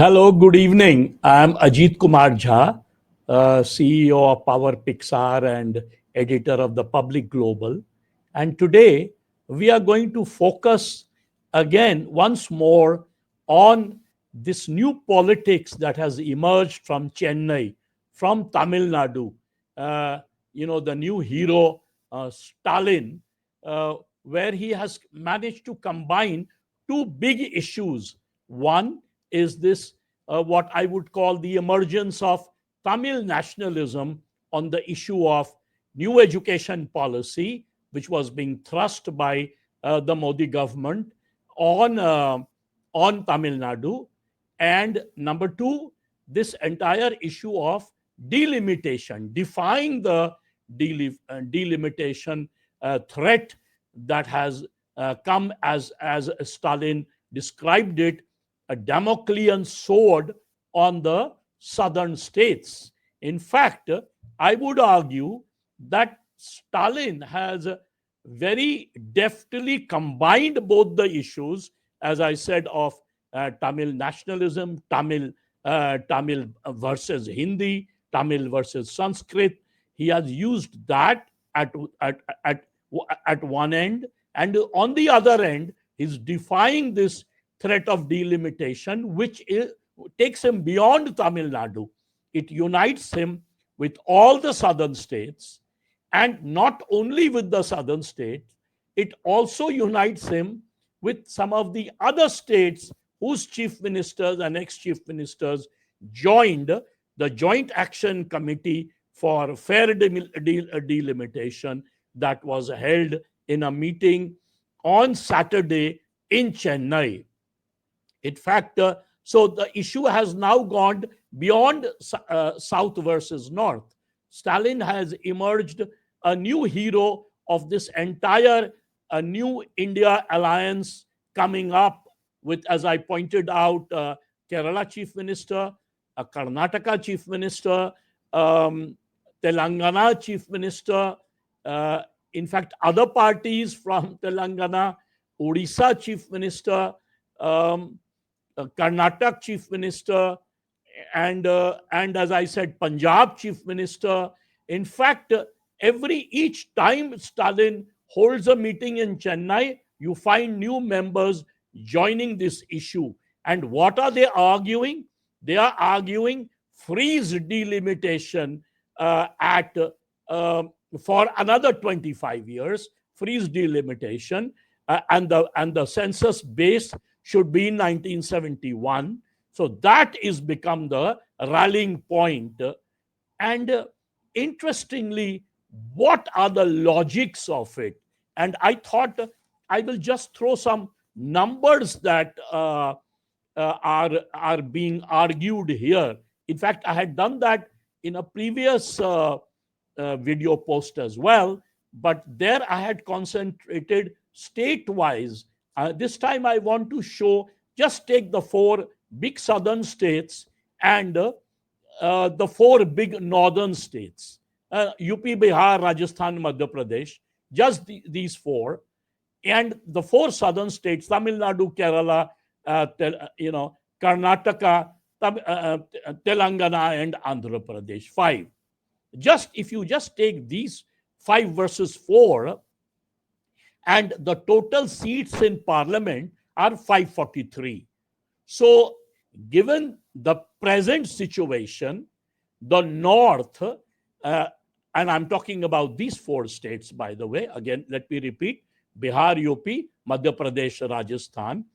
Hello, good evening. I'm Ajit Jha, CEO of Power Pixar and editor of the Public Global. And today we are going to focus again once more on this new politics that has emerged from Chennai, from Tamil Nadu. Uh, the new hero, Stalin, where he has managed to combine two big issues. One is this, what I would call the emergence of Tamil nationalism on the issue of new education policy, which was being thrust by the Modi government on, uh, on Tamil Nadu. And number two, this entire issue of delimitation, defying the delimitation threat that has come as Stalin described it, a Damoclean sword on the southern states. In fact, I would argue that Stalin has very deftly combined both the issues, as I said, of Tamil nationalism, Tamil versus Hindi, Tamil versus Sanskrit. He has used that at, at, at, at one end, and on the other end, he's defying this threat of delimitation, which takes him beyond Tamil Nadu. It unites him with all the southern states, and not only with the southern states, it also unites him with some of the other states whose chief ministers and ex-chief ministers joined the Joint Action Committee for Fair Delimitation that was held in a meeting on Saturday in Chennai. In fact, so the issue has now gone beyond South versus North. Stalin has emerged a new hero of this entire new India alliance coming up with, as I pointed out, Kerala Chief Minister, Karnataka Chief Minister, Telangana Chief Minister, uh, in fact, other parties from Telangana, Odisha Chief Minister, um, Karnataka Chief Minister, and as I said, Punjab Chief Minister. In fact, each time Stalin holds a meeting in Chennai, you find new members joining this issue. And what are they arguing? They are arguing freeze delimitation at for another 25 years, freeze delimitation, and the census base should be in 1971. So that is become the rallying point. And interestingly, what are the logics of it? And I thought I will just throw some numbers that are being argued here. In fact, I had done that in a previous video post as well, but there I had concentrated state-wise. This time I want to show, just take the four big southern states and the four big northern states, UP, Bihar, Rajasthan, Madhya Pradesh, just these four, and the four southern states, Tamil Nadu, Kerala, Karnataka, Telangana, and Andhra Pradesh, five. Just if you just take these five versus four, and the total seats in parliament are 543. So, given the present situation, the North, and I'm talking about these four states, by the way, again, let me repeat, Bihar, UP, Madhya Pradesh, Rajasthan,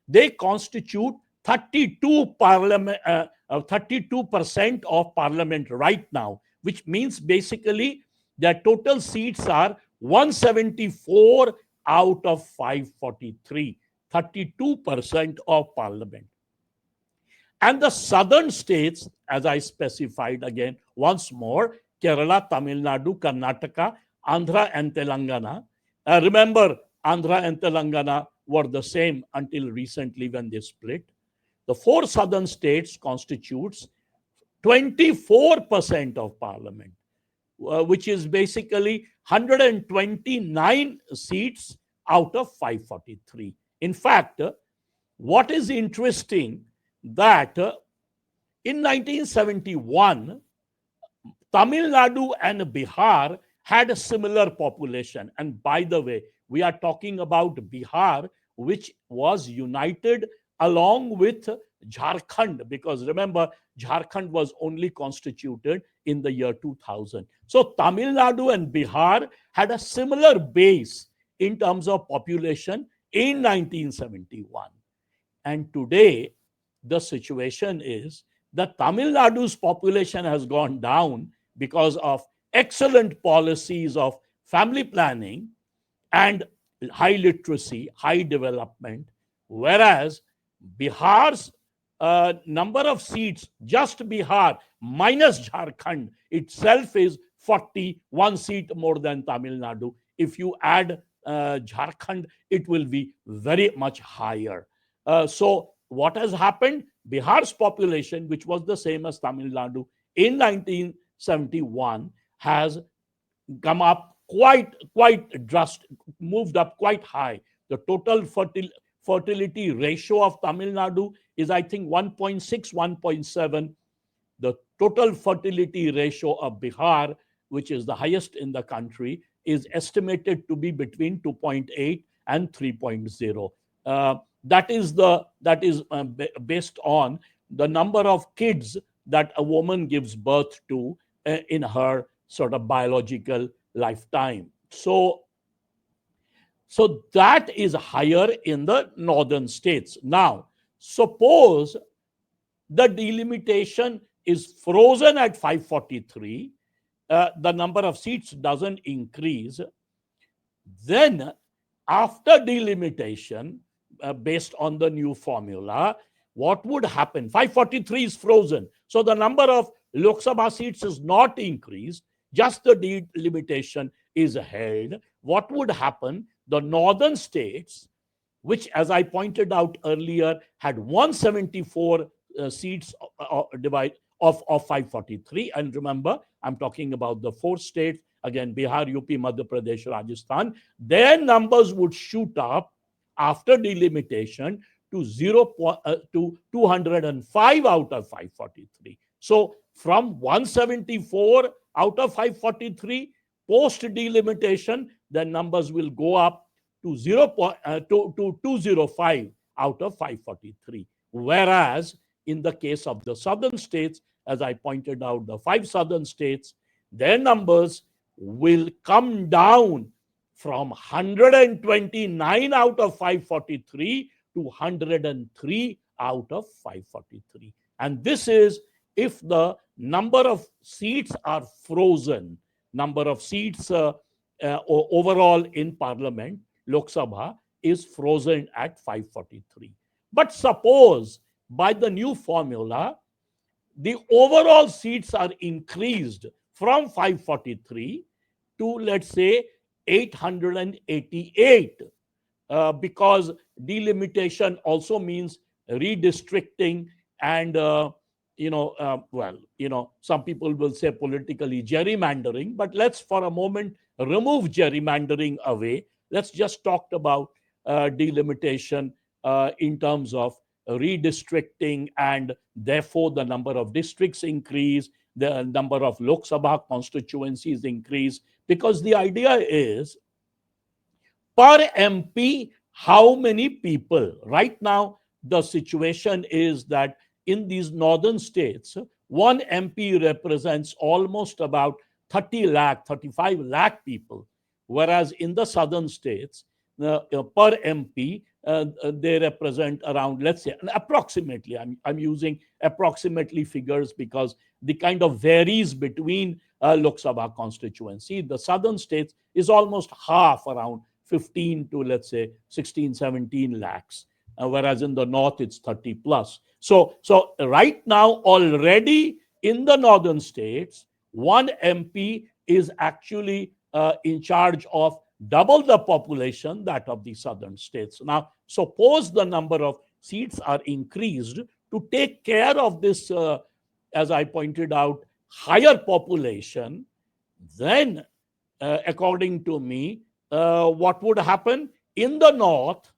they constitute 32% of parliament right now, which means basically their total seats are 174 out of 543, 32% of parliament. And the southern states, as I specified again once more, Kerala, Tamil Nadu, Karnataka, Andhra, and Telangana. Remember, Andhra and Telangana were the same until recently when they split. The four southern states constitutes 24% of parliament, which is basically 129 seats out of 543. In fact, what is interesting that In 1971, Tamil Nadu and Bihar had a similar population. And by the way, we are talking about Bihar, which was united along with Jharkhand, because remember, Jharkhand was only constituted in the year 2000. So Tamil Nadu and Bihar had a similar base in terms of population in 1971. And today, the situation is that Tamil Nadu's population has gone down because of excellent policies of family planning and high literacy, high development, whereas Bihar's number of seats, just Bihar minus Jharkhand itself, is 41 seat more than Tamil Nadu. If you add Jharkhand, it will be very much higher. So what has happened? Bihar's population, which was the same as Tamil Nadu in 1971, has come up quite drastic, moved up quite high. The total fertility ratio of Tamil Nadu is, I think, 1.6, 1.7. The total fertility ratio of Bihar, which is the highest in the country, is estimated to be between 2.8 and 3.0. That is based on the number of kids that a woman gives birth to in her sort of biological lifetime. So that is higher in the northern states. Now, suppose the delimitation is frozen at 543, the number of seats doesn't increase, then after delimitation, based on the new formula, what would happen? 543 is frozen. So the number of Lok Sabha seats is not increased, just the delimitation is held. What would happen? The northern states, which, as I pointed out earlier, had 174 seats of 543. And remember, I'm talking about the 4 states, again, Bihar, UP, Madhya Pradesh, Rajasthan. Their numbers would shoot up after delimitation to 205 out of 543. So from 174 out of 543, post delimitation, the numbers will go up to 205 out of 543. Whereas in the case of the southern states, as I pointed out, the 5 southern states, their numbers will come down from 129 out of 543 to 103 out of 543. And this is if the number of seats are frozen, number of seats overall in parliament, Lok Sabha, is frozen at 543. But suppose by the new formula, the overall seats are increased from 543 to, let's say, 888, because delimitation also means redistricting and, some people will say politically gerrymandering, but let's for a moment remove gerrymandering away. Let's just talk about delimitation in terms of redistricting, and therefore the number of districts increase, the number of Lok Sabha constituencies increase, because the idea is per MP, how many people? Right now, the situation is that in these northern states, one MP represents almost about 30 lakh, 35 lakh people, whereas in the southern states, per MP, they represent around, let's say, approximately, I'm using approximately figures because the kind of varies between Lok Sabha constituency. The southern states is almost half, around 15 to, let's say, 16, 17 lakhs, whereas in the north it's 30 plus. So right now, already in the northern states, one MP is actually in charge of double the population that of the southern states. Now, suppose the number of seats are increased to take care of this, as I pointed out, higher population, then according to me, what would happen? In the north,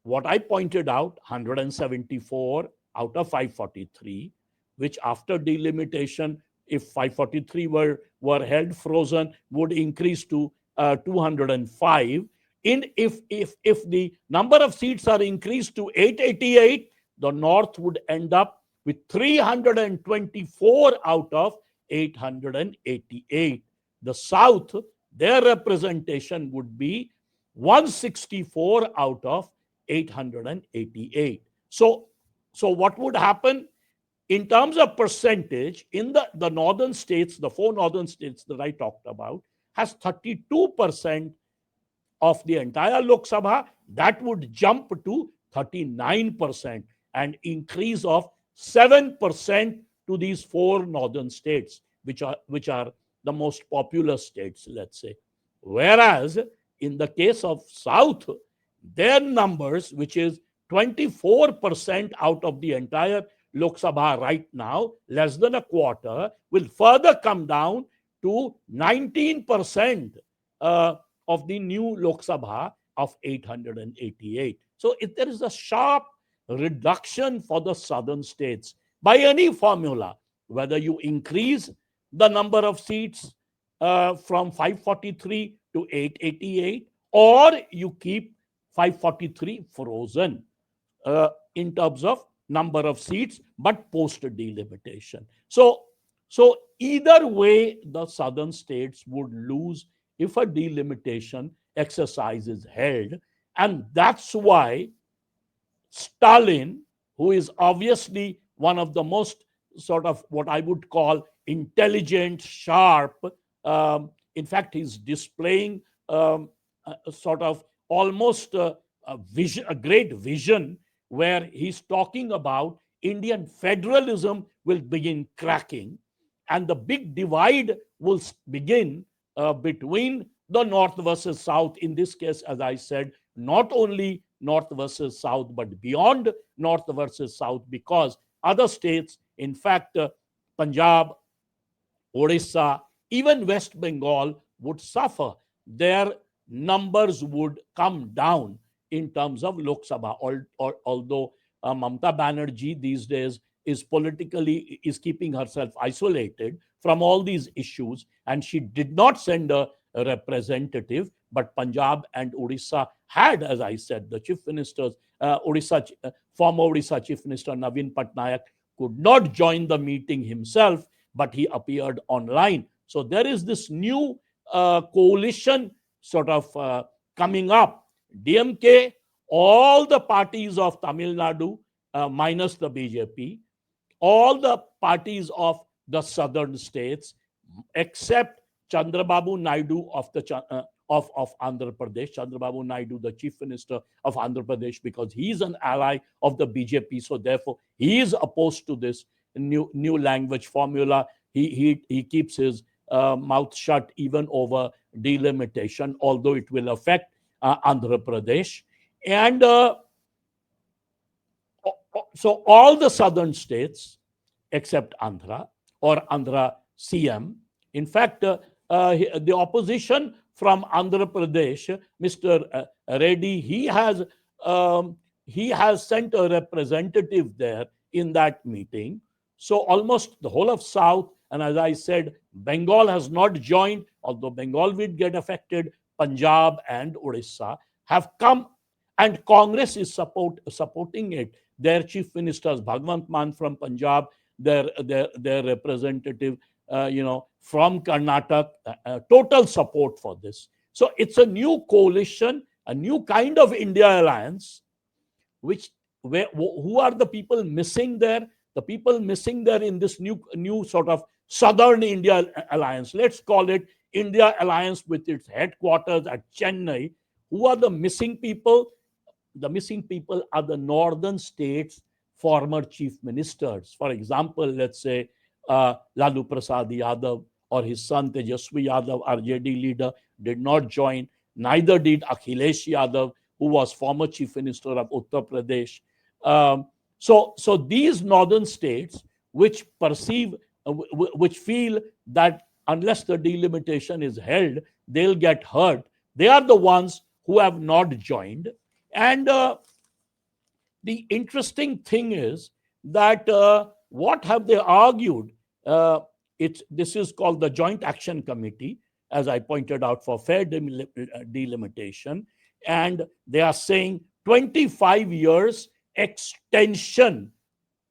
what I pointed out, 174 out of 543, which after delimitation, if 543 were held frozen, would increase to 205. If the number of seats are increased to 888, the North would end up with 324 out of 888. The South, their representation would be 164 out of 888. So what would happen in terms of percentage in the northern states, the four northern states that I talked about, has 32% of the entire Lok Sabha. That would jump to 39%, an increase of 7% to these four northern states, which are the most populous states, let's say. Whereas in the case of South, their numbers, which is 24% out of the entire Lok Sabha right now, less than a quarter, will further come down to 19% of the new Lok Sabha of 888. So if there is a sharp reduction for the southern states by any formula, whether you increase the number of seats from 543 to 888, or you keep 543 frozen in terms of number of seats, but post delimitation. So either way, the southern states would lose if a delimitation exercise is held. And that's why Stalin, who is obviously one of the most sort of what I would call intelligent, sharp, in fact, he's displaying sort of almost a great vision where he's talking about Indian federalism will begin cracking, and the big divide will begin between the North versus South. In this case, as I said, not only North versus South, but beyond North versus South, because other states, in fact, Punjab, Odisha, even West Bengal would suffer. Their numbers would come down in terms of Lok Sabha. Although Mamata Banerjee these days is keeping herself isolated from all these issues, and she did not send a representative, but Punjab and Odisha had, as I said, the chief ministers, former Odisha chief minister Naveen Patnaik could not join the meeting himself, but he appeared online. So there is this new coalition sort of coming up. DMK, all the parties of Tamil Nadu, minus the BJP, all the parties of the southern states, except Chandrababu Naidu of Andhra Pradesh. Chandrababu Naidu, the chief minister of Andhra Pradesh, because he's an ally of the BJP, so therefore he is opposed to this new language formula. He keeps his mouth shut even over delimitation, although it will affect Andhra Pradesh. And so all the southern states, except Andhra or Andhra CM, in fact, the opposition from Andhra Pradesh, Mr. Reddy, he has sent a representative there in that meeting. So almost the whole of South, and as I said, Bengal has not joined, although Bengal will get affected. Punjab and Odisha have come, and Congress is supporting it. Their chief ministers, Bhagwant Mann from Punjab, their representative, from Karnataka, total support for this. So it's a new coalition, a new kind of India alliance, who are the people missing there? The people missing there in this new sort of Southern India alliance, let's call it India alliance with its headquarters at Chennai. Who are the missing people? The missing people are the northern states' former chief ministers. For example, let's say Lalu Prasad Yadav or his son Tejaswi Yadav, RJD leader, did not join. Neither did Akhilesh Yadav, who was former chief minister of Uttar Pradesh. So these northern states, which feel that unless the delimitation is held, they'll get hurt, they are the ones who have not joined. And the interesting thing is that what have they argued? This is called the Joint Action Committee, as I pointed out, for fair delimitation. And they are saying 25 years extension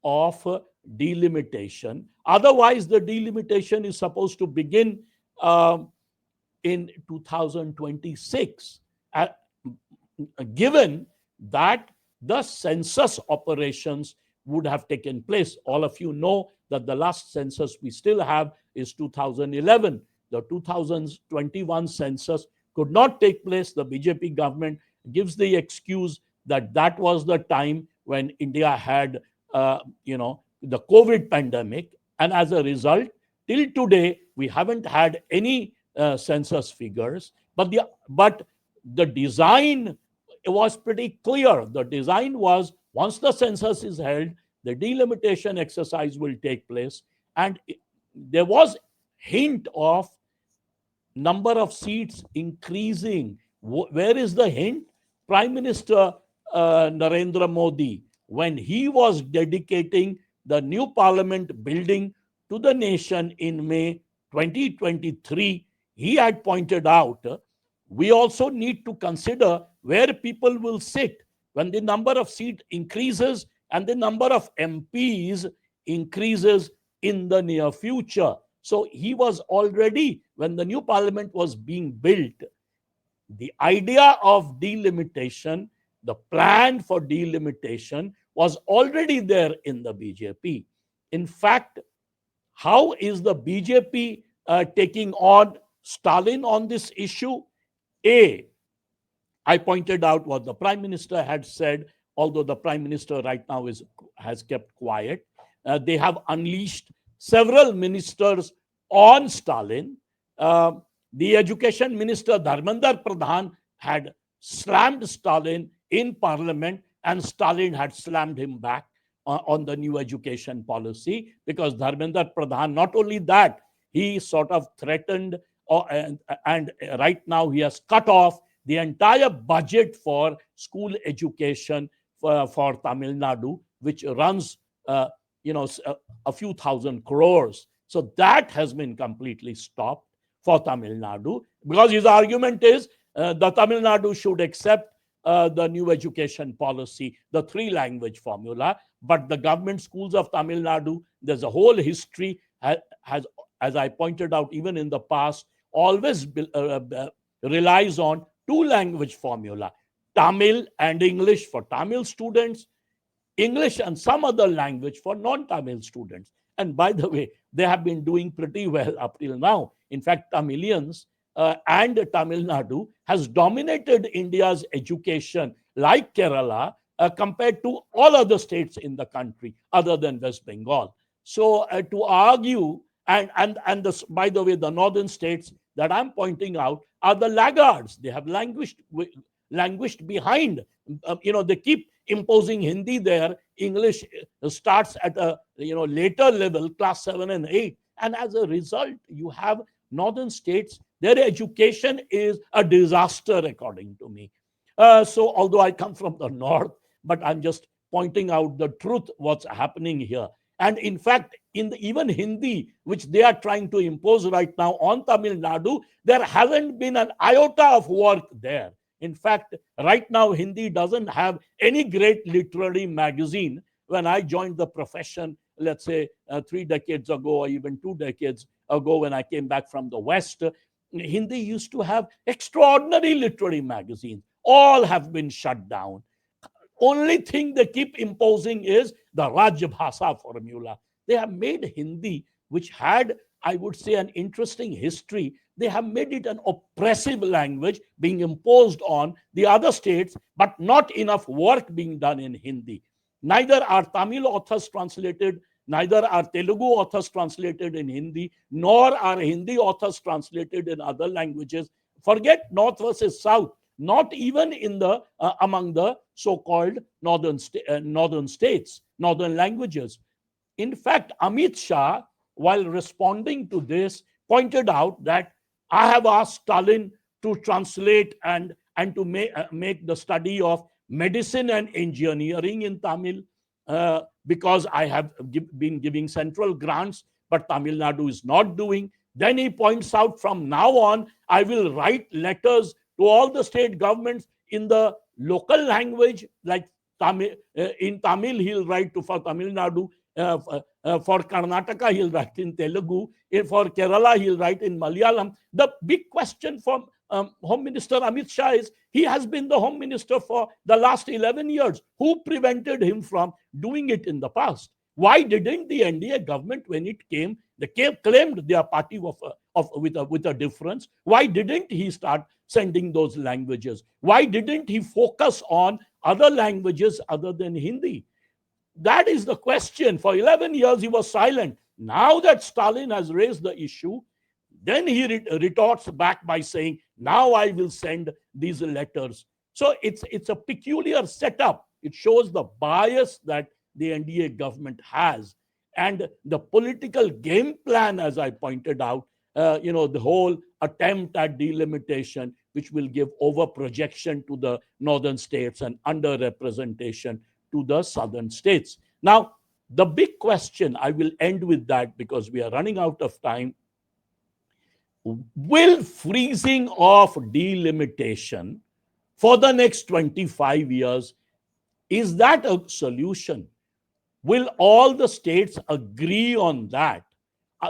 of delimitation. Otherwise, the delimitation is supposed to begin um, in 2026, given that the census operations would have taken place. All of you know that the last census we still have is 2011. The 2021 census could not take place. The BJP government gives the excuse that that was the time when India had, the COVID pandemic, and as a result, till today we haven't had any census figures. But the design was pretty clear. The design was, once the census is held, the delimitation exercise will take place, and there was hint of number of seats increasing. Where is the hint? Prime Minister Narendra Modi, when he was dedicating the new parliament building to the nation in May 2023, he had pointed out we also need to consider where people will sit when the number of seats increases and the number of MPs increases in the near future. So he was already, when the new parliament was being built, the idea of delimitation, the plan for delimitation was already there in the BJP. In fact, how is the BJP taking on Stalin on this issue? I pointed out what the Prime Minister had said, although the Prime Minister right now has kept quiet. They have unleashed several ministers on Stalin. The Education Minister Dharmendra Pradhan had slammed Stalin in Parliament, and Stalin had slammed him back on the new education policy, because Dharmendra Pradhan, not only that, he sort of threatened, and right now he has cut off the entire budget for school education for Tamil Nadu, which runs, a few thousand crores. So that has been completely stopped for Tamil Nadu, because his argument is the Tamil Nadu should accept the new education policy, the three-language formula. But the government schools of Tamil Nadu, there's a whole history, has, as I pointed out even in the past, always relies on two-language formula, Tamil and English for Tamil students, English and some other language for non-Tamil students. And by the way, they have been doing pretty well up till now. In fact, Tamilians and Tamil Nadu has dominated India's education, like Kerala, compared to all other states in the country other than West Bengal. So to argue, by the way, the northern states that I'm pointing out are the laggards. They have languished behind. They keep imposing Hindi there. English starts at a later level, class 7 and 8, and as a result, you have northern states. Their education is a disaster, according to me. So, although I come from the north, but I'm just pointing out the truth, what's happening here. And in fact, even Hindi, which they are trying to impose right now on Tamil Nadu, there hasn't been an iota of work there. In fact, right now, Hindi doesn't have any great literary magazine. When I joined the profession, let's say 3 decades ago, or even 2 decades ago, when I came back from the West, Hindi used to have extraordinary literary magazines. All have been shut down. Only thing they keep imposing is the Rajbhasa formula. They have made Hindi, which had, I would say, an interesting history. They have made it an oppressive language being imposed on the other states, but not enough work being done in Hindi. Neither are Tamil authors translated, neither are Telugu authors translated in Hindi, nor are Hindi authors translated in other languages. Forget North versus South. Not even in the among the so-called northern states, northern languages. In fact, Amit Shah, while responding to this, pointed out that I have asked Stalin to translate and to make the study of medicine and engineering in Tamil. because I have been giving central grants, but Tamil Nadu is not doing. Then he points out, from now on, I will write letters to all the state governments in the local language, like Tamil. In Tamil, he'll write to for Tamil Nadu. For Karnataka, he'll write in Telugu. For Kerala, he'll write in Malayalam. The big question for Home Minister Amit Shah is, he has been the Home Minister for the last 11 years. Who prevented him from doing it in the past? Why didn't the NDA government, when it came, they claimed their party with a difference? Why didn't he start sending those languages? Why didn't he focus on other languages other than Hindi? That is the question. For 11 years, he was silent. Now that Stalin has raised the issue, then he retorts back by saying, now I will send these letters. So it's a peculiar setup. It shows the bias that the NDA government has, and the political game plan, as I pointed out, the whole attempt at delimitation, which will give over projection to the northern states and underrepresentation to the southern states. Now, the big question, I will end with that because we are running out of time. Will freezing of delimitation for the next 25 years, is that a solution? Will all the states agree on that?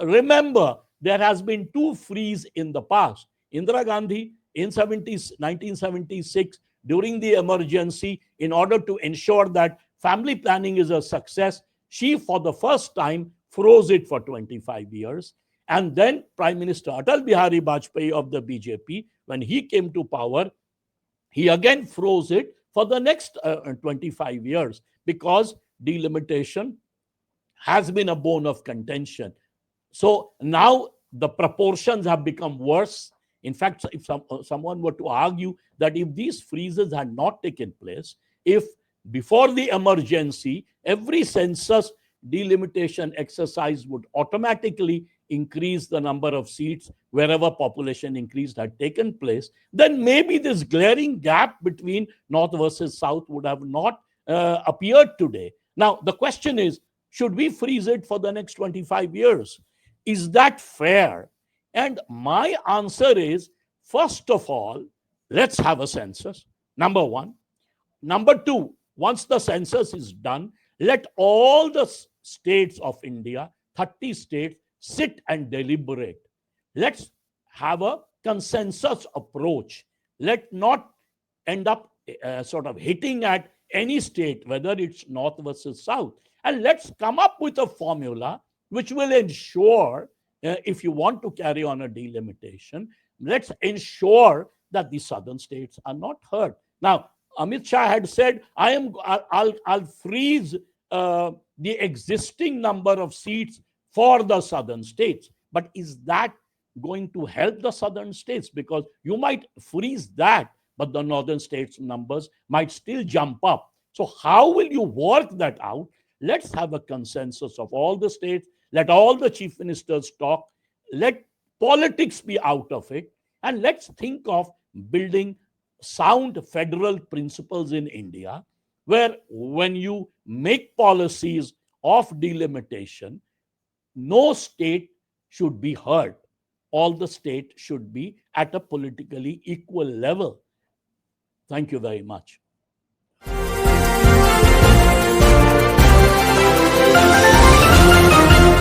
Remember, there has been two freeze in the past. Indira Gandhi in 1976, during the emergency, in order to ensure that family planning is a success, she, for the first time, froze it for 25 years. And then Prime Minister Atal Bihari Vajpayee of the BJP, when he came to power, he again froze it for the next 25 years, because delimitation has been a bone of contention. So now the proportions have become worse. In fact, if someone were to argue that if these freezes had not taken place, if before the emergency, every census delimitation exercise would automatically increase the number of seats wherever population increase had taken place, then maybe this glaring gap between North versus South would have not appeared today. Now, the question is, should we freeze it for the next 25 years? Is that fair? And my answer is, first of all, let's have a census, number one. Number two, once the census is done, let all the states of India, 30 states, sit and deliberate. Let's have a consensus approach. Let not end up sort of hitting at any state, whether it's North versus South. And let's come up with a formula which will ensure, if you want to carry on a delimitation, let's ensure that the southern states are not hurt. Now, Amit Shah had said, I'll freeze the existing number of seats for the southern states. But is that going to help the southern states? Because you might freeze that, but the northern states' numbers might still jump up. So how will you work that out? Let's have a consensus of all the states. Let all the chief ministers talk. Let politics be out of it. And let's think of building sound federal principles in India, where when you make policies of delimitation, no state should be hurt. All the states should be at a politically equal level. Thank you very much.